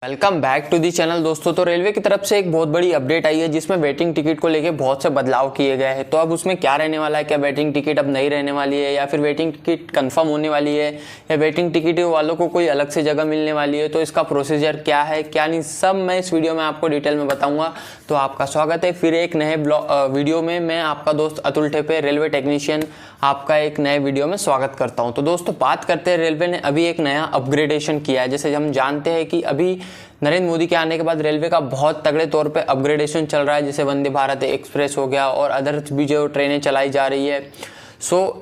Welcome back to the channel दोस्तों। तो railway की तरफ से एक बहुत बड़ी अपडेट आई है जिसमें वेटिंग टिकट को लेके बहुत से बदलाव किए गए हैं। तो अब उसमें क्या रहने वाला है, क्या वेटिंग टिकट अब नहीं रहने वाली है या फिर वेटिंग टिकट कंफर्म होने वाली है या वेटिंग टिकट वालों को कोई अलग से जगह मिलने वाली है, तो इसका प्रोसीजर क्या है क्या नहीं, सब मैं इस वीडियो में आपको डिटेल में बताऊँगा। तो आपका स्वागत है फिर एक नए वीडियो में। मैं आपका दोस्त अतुल ठेपे, रेलवे टेक्नीशियन, आपका एक नए वीडियो में स्वागत करता हूं। तो दोस्तों बात करते हैं, रेलवे ने अभी एक नया अपग्रेडेशन किया है। जैसे हम जानते हैं कि अभी नरेंद्र मोदी के आने के बाद रेलवे का बहुत तगड़े तौर पे अपग्रेडेशन चल रहा है, जैसे वंदे भारत एक्सप्रेस हो गया और अदर्स भी जो ट्रेनें चलाई जा रही है।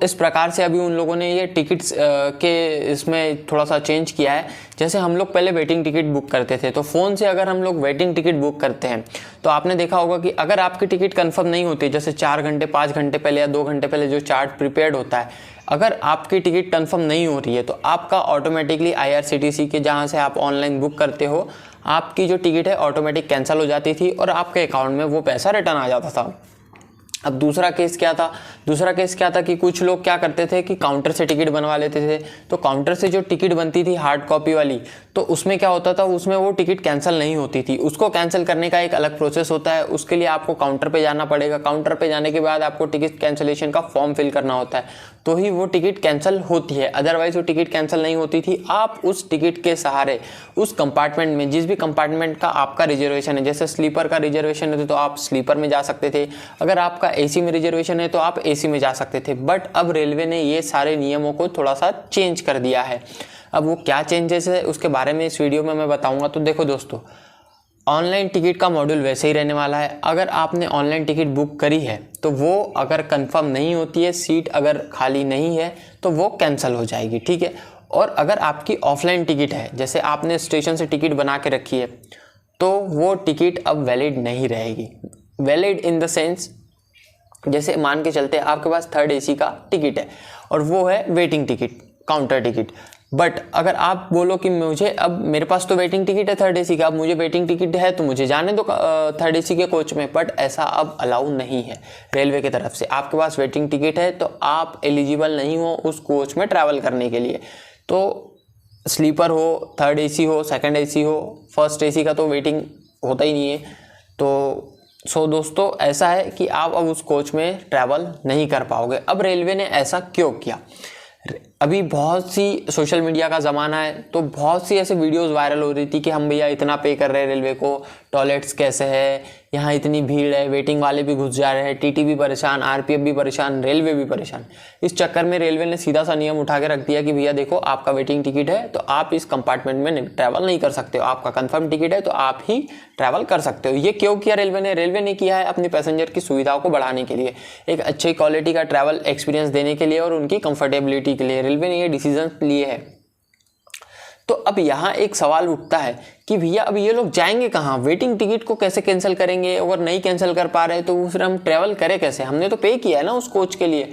इस प्रकार से अभी उन लोगों ने ये टिकट्स के इसमें थोड़ा सा चेंज किया है। जैसे हम लोग पहले वेटिंग टिकट बुक करते थे, तो फ़ोन से अगर हम लोग वेटिंग टिकट बुक करते हैं तो आपने देखा होगा कि अगर आपकी टिकट कंफर्म नहीं होती, जैसे 4 घंटे 5 घंटे पहले या 2 घंटे पहले जो चार्ट प्रिपेयर्ड होता है, अगर आपकी टिकट कंफर्म नहीं हो रही है तो आपका ऑटोमेटिकली IRCTC के जहाँ से आप ऑनलाइन बुक करते हो, आपकी जो टिकट है ऑटोमेटिक कैंसिल हो जाती थी और आपके अकाउंट में वो पैसा रिटर्न आ जाता था। अब दूसरा केस क्या था कि कुछ लोग क्या करते थे कि काउंटर से टिकट बनवा लेते थे। तो काउंटर से जो टिकट बनती थी हार्ड कॉपी वाली, तो उसमें क्या होता था, उसमें वो टिकट कैंसिल नहीं होती थी। उसको कैंसिल करने का एक अलग प्रोसेस होता है, उसके लिए आपको काउंटर पे जाना पड़ेगा। काउंटर पे जाने के बाद आपको टिकट कैंसिलेशन का फॉर्म फिल करना होता है, तो ही वो टिकट कैंसिल होती है। अदरवाइज वो टिकट कैंसिल नहीं होती थी। आप उस टिकट के सहारे उस कंपार्टमेंट में, जिस भी कंपार्टमेंट का आपका रिजर्वेशन है, जैसे स्लीपर का रिजर्वेशन है तो आप स्लीपर में जा सकते थे, अगर आपका AC में रिजर्वेशन है तो आप AC में जा सकते थे। बट अब रेलवे ने ये सारे नियमों को थोड़ा सा चेंज कर दिया है। अब वो क्या चेंजेस है उसके बारे में इस वीडियो में मैं बताऊंगा। तो देखो दोस्तों, ऑनलाइन टिकट का मॉड्यूल वैसे ही रहने वाला है। अगर आपने ऑनलाइन टिकट बुक करी है तो वो अगर कंफर्म नहीं होती है, सीट अगर खाली नहीं है तो वो कैंसिल हो जाएगी, ठीक है। और अगर आपकी ऑफलाइन टिकट है, जैसे आपने स्टेशन से टिकट बना के रखी है, तो वो टिकट अब वैलिड नहीं रहेगी। वैलिड इन द सेंस, जैसे मान के चलते आपके पास 3rd AC का टिकट है और वो है waiting ticket, counter ticket. But अगर आप बोलो कि मुझे, अब मेरे पास तो वेटिंग टिकट है 3rd AC का, अब मुझे वेटिंग टिकट है तो मुझे जाने दो 3rd AC के कोच में, बट ऐसा अब अलाउ नहीं है रेलवे की तरफ से। आपके पास वेटिंग टिकट है तो आप एलिजिबल नहीं हो उस कोच में ट्रैवल करने के लिए। तो स्लीपर हो, 3rd AC हो, 2nd AC हो, 1st AC का तो वेटिंग होता ही नहीं है। तो दोस्तों ऐसा है कि आप अब उस कोच में ट्रैवल नहीं कर पाओगे। अब रेलवे ने ऐसा क्यों किया? अभी बहुत सी सोशल मीडिया का ज़माना है, तो बहुत सी ऐसे वीडियोस वायरल हो रही थी कि हम भैया इतना पे कर रहे हैं रेलवे को, टॉयलेट्स कैसे है, यहाँ इतनी भीड़ है, वेटिंग वाले भी घुस जा रहे हैं, TT भी परेशान, RPF भी परेशान, रेलवे भी परेशान। इस चक्कर में रेलवे ने सीधा सा नियम उठा के रख दिया कि भैया देखो, आपका वेटिंग टिकट है तो आप इस कंपार्टमेंट में ट्रैवल नहीं कर सकते हो, आपका कंफर्म टिकट है तो आप ही ट्रैवल कर सकते हो। ये क्यों किया रेलवे ने किया है अपने पैसेंजर की सुविधाओं को बढ़ाने के लिए, एक अच्छी क्वालिटी का ट्रैवल एक्सपीरियंस देने के लिए और उनकी कंफर्टेबिलिटी के लिए रेलवे ने ये डिसीजन लिए है। तो अब यहाँ एक सवाल उठता है कि भैया अब ये लोग जाएंगे कहाँ, वेटिंग टिकट को कैसे कैंसिल करेंगे, अगर नहीं कैंसिल कर पा रहे तो फिर हम ट्रैवल करें कैसे, हमने तो पे किया है ना उस कोच के लिए।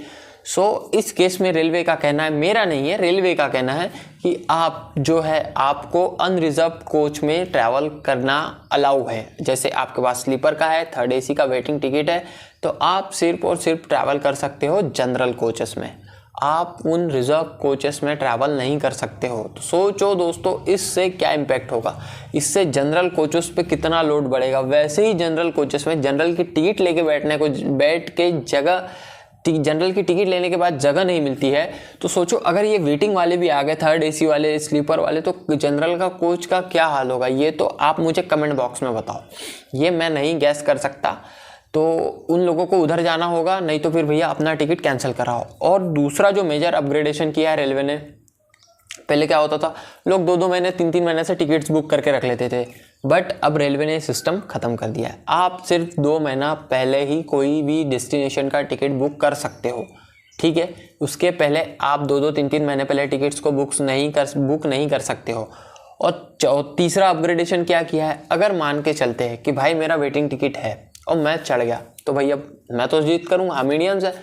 इस केस में रेलवे का कहना है, मेरा नहीं है, रेलवे का कहना है कि आप जो है आपको अनरिजर्व कोच में ट्रैवल करना अलाउ है। जैसे आपके पास स्लीपर का है, 3rd AC का वेटिंग टिकट है, तो आप सिर्फ और सिर्फ ट्रैवल कर सकते हो जनरल कोचेस में, आप उन रिजर्व कोचेस में ट्रैवल नहीं कर सकते हो। तो सोचो दोस्तों, इससे क्या इम्पैक्ट होगा, इससे जनरल कोचेस पे कितना लोड बढ़ेगा। वैसे ही जनरल कोचेस में जनरल की टिकट लेके बैठ के जगह, जनरल की टिकट लेने के बाद जगह नहीं मिलती है, तो सोचो अगर ये वेटिंग वाले भी आ गए, 3rd AC वाले, स्लीपर वाले, तो जनरल का कोच का क्या हाल होगा। ये तो आप मुझे कमेंट बॉक्स में बताओ, ये मैं नहीं गैस कर सकता। तो उन लोगों को उधर जाना होगा, नहीं तो फिर भैया अपना टिकट कैंसिल कराओ। और दूसरा जो मेजर अपग्रेडेशन किया है रेलवे ने, पहले क्या होता था, लोग 2-2 महीने 3-3 महीने से टिकट्स बुक करके रख लेते थे, बट अब रेलवे ने सिस्टम ख़त्म कर दिया है। आप सिर्फ 2 महीना पहले ही कोई भी डेस्टिनेशन का टिकट बुक कर सकते हो, ठीक है। उसके पहले आप 2-2 3-3 महीने पहले टिकट्स को बुक नहीं कर सकते हो। और तीसरा अपग्रेडेशन क्या किया है, अगर मान के चलते हैं कि भाई मेरा वेटिंग टिकट है और मैं चढ़ गया, तो भैया मैं तो जीत करूँगा, हम इंडियंस है,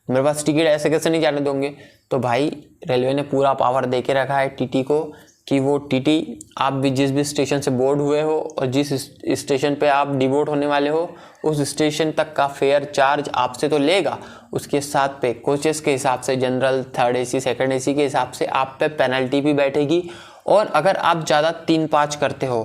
मेरे पास टिकट ऐसे कैसे नहीं जाने दोगे। तो भाई रेलवे ने पूरा पावर दे के रखा है TT को कि वो TT, आप भी जिस भी स्टेशन से बोर्ड हुए हो और जिस स्टेशन पे आप डिबोर्ड होने वाले हो, उस स्टेशन तक का फेयर चार्ज आपसे तो लेगा, उसके साथ पे कोचेस के हिसाब से, general, 3rd AC, 2nd AC के हिसाब से आप पे पेनल्टी भी बैठेगी। और अगर आप ज़्यादा 3-5 करते हो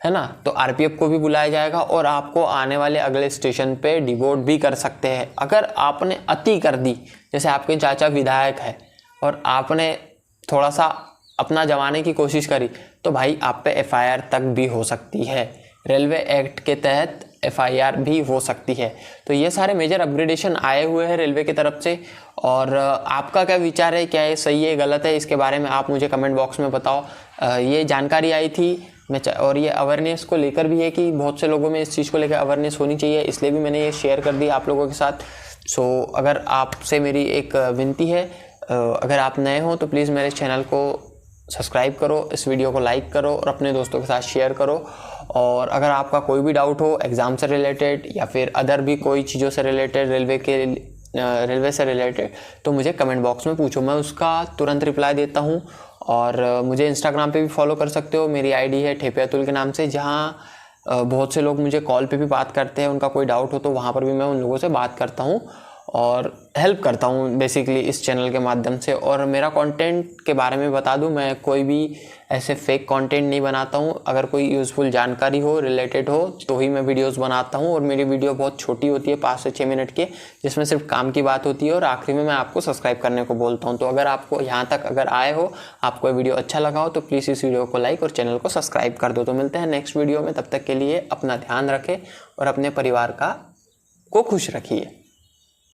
है ना। तो आरपीएफ को भी बुलाया जाएगा और आपको आने वाले अगले स्टेशन पे डिबोर्ड भी कर सकते हैं अगर आपने अति कर दी। जैसे आपके चाचा विधायक है और आपने थोड़ा सा अपना जमाने की कोशिश करी तो भाई आप पे एफआईआर तक भी हो सकती है। रेलवे एक्ट के तहत एफआईआर भी हो सकती है। तो ये सारे मेजर अपग्रेडेशन आए हुए हैं रेलवे की तरफ से। और आपका क्या विचार है, क्या ये सही है गलत है, इसके बारे में आप मुझे कमेंट बॉक्स में बताओ। ये जानकारी आई थी और ये अवेयरनेस को लेकर भी है कि बहुत से लोगों में इस चीज़ को लेकर अवेयरनेस होनी चाहिए, इसलिए भी मैंने ये शेयर कर दी आप लोगों के साथ। सो अगर आपसे मेरी एक विनती है, अगर आप नए हो तो प्लीज़ मेरे चैनल को सब्सक्राइब करो, इस वीडियो को लाइक करो और अपने दोस्तों के साथ शेयर करो। और अगर आपका कोई भी डाउट हो एग्ज़ाम से रिलेटेड या फिर अदर भी कोई चीज़ों से रिलेटेड, रेलवे से रिलेटेड, तो मुझे कमेंट बॉक्स में पूछो, मैं उसका तुरंत रिप्लाई देता हूँ। और मुझे इंस्टाग्राम पे भी फॉलो कर सकते हो, मेरी आईडी है ठेपे अतुल के नाम से, जहाँ बहुत से लोग मुझे कॉल पे भी बात करते हैं, उनका कोई डाउट हो तो वहाँ पर भी मैं उन लोगों से बात करता हूँ और हेल्प करता हूँ बेसिकली इस चैनल के माध्यम से। और मेरा कंटेंट के बारे में बता दूँ, मैं कोई भी ऐसे फेक कंटेंट नहीं बनाता हूँ। अगर कोई यूज़फुल जानकारी हो, रिलेटेड हो, तो ही मैं वीडियोस बनाता हूँ। और मेरी वीडियो बहुत छोटी होती है, 5 से 6 मिनट की, जिसमें सिर्फ काम की बात होती है और आखिरी में मैं आपको सब्सक्राइब करने को बोलता हूँ। तो अगर आपको यहाँ तक अगर आए हो, आपको ये वीडियो अच्छा लगा हो, तो प्लीज़ इस वीडियो को लाइक और चैनल को सब्सक्राइब कर दो। तो मिलते हैं नेक्स्ट वीडियो में, तब तक के लिए अपना ध्यान रखें और अपने परिवार को खुश रखिए।